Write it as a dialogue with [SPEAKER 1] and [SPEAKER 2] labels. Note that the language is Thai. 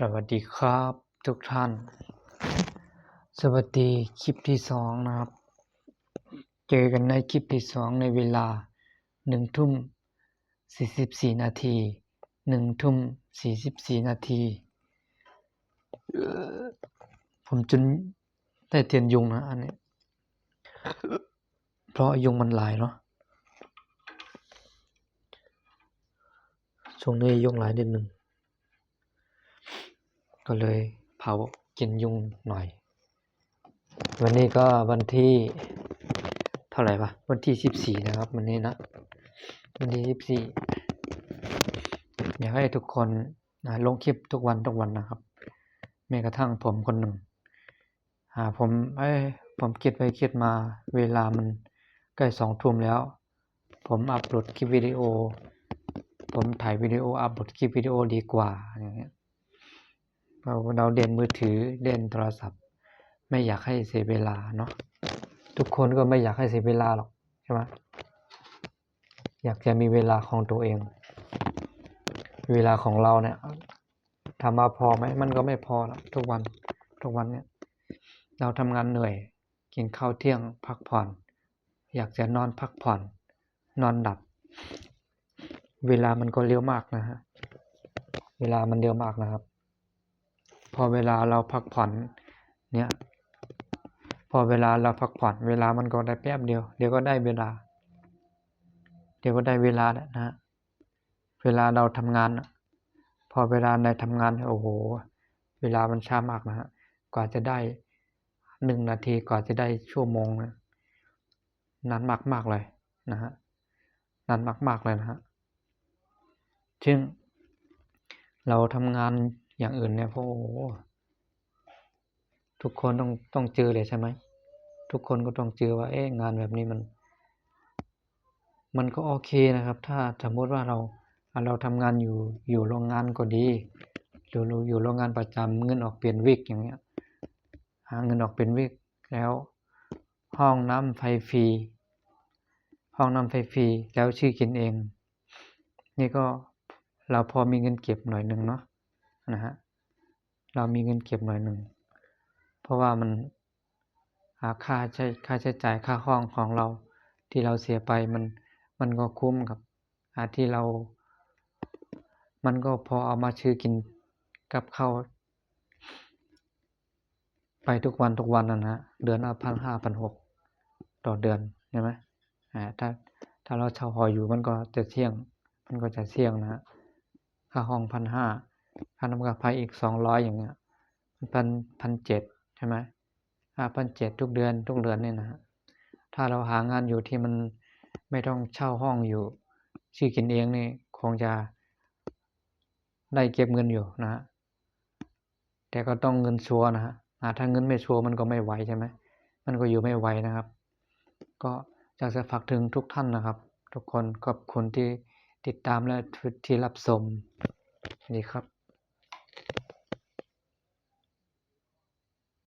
[SPEAKER 1] สวัสดีครับทุกท่านสวัสดีคลิปที่สองนะครับเจอกันในคลิปที่สองในเวลา1 ทุ่ม 44 นาที1 ทุ่ม 44 นาทีผมจนได้เตียนยุงนะอันนี้เพราะยุงมันหลายเนาะช่วงนี้ยุงหลายนิดนึงก็เลยเผากินยุงหน่อยวันนี้ก็วันที่เท่าไหร่วะวันที่14นะครับวันนี้นะวันที่14อยากให้ทุกคนลงคลิปทุกวันนะครับแม้กระทั่งผมคนหนึ่งผมคิดไปคิดมาเวลามันใกล้2 ทุ่มแล้วผมอัปโหลดคลิปวิดีโอผมถ่ายวิดีโออัปโหลดคลิปวิดีโอดีกว่าอย่างเงี้ยเราเล่นมือถือเล่นโทรศัพท์ไม่อยากให้เสียเวลาเนาะทุกคนก็ไม่อยากให้เสียเวลาหรอกใช่ไหมอยากจะมีเวลาของตัวเองเวลาของเราเนี่ยทำมาพอไหมมันก็ไม่พอหรอกทุกวันเนี่ยเราทำงานเหนื่อยกินข้าวเที่ยงพักผ่อนอยากจะนอนพักผ่อนนอนหลับเวลามันก็เร็วมากนะฮะเวลามันเร็วมากนะครับพอเวลาเราพักผ่อนเนี่ยพอเวลาเราพักผ่อนเวลามันก็ได้แป๊บเดียวเดี๋ยวก็ได้เวลาแล้วนะฮะเวลาเราทำงานพอเวลาในทำงานโอ้โหเวลามันช้ามากนะฮะกว่าจะได้1 นาทีกว่าจะได้ชั่วโมงนะนานมากเลยนะฮะนานมากเลยนะฮะซึ่งเราทำงานอย่างอื่นเนี่ยโอ้โหทุกคนต้องเจอเลยใช่ไหมทุกคนก็ต้องเจอว่างานแบบนี้มันก็โอเคนะครับถ้าสมมติว่าเราทำงานอยู่โรงงานก็ดีอยู่โรงงานประจำเงินออกเป็นวีคอย่างเงี้ยหาเงินออกเป็นวีคแล้วห้องน้ำไฟฟรีแล้วชื่อกินเองนี่ก็เราพอมีเงินเก็บหน่อยนึงเนาะนะฮะเรามีเงินเก็บหน่อยนึงเพราะว่ามันค่าใช้จ่ายค่าห้องของเราที่เราเสียไปมันก็คุ้มกับที่เรามันก็พอเอามาซื้อกินกับข้าวไปทุกวันนะฮะเดือนละ1,500-1,600ต่อเดือนใช่ไหมถ้าเราเช่าหออยู่มันก็จะเสี่ยงนะฮะค่าห้อง1,500ค่าน้ำกับไฟอีก200อย่างเงี้ย1,700ใช่ไหม1,700ทุกเดือนเนี่ยนะฮะถ้าเราหางานอยู่ที่มันไม่ต้องเช่าห้องอยู่ซื้อกินเองนี่คงจะได้เก็บเงินอยู่นะฮะแต่ก็ต้องเงินชัวร์นะฮะถ้าเงินไม่ชัวร์มันก็ไม่ไหวใช่ไหมมันก็อยู่ไม่ไหวนะครับก็อยากจะฝากถึงทุกท่านนะครับทุกคนขอบคุณที่ติดตามและที่รับชมนี่ครับ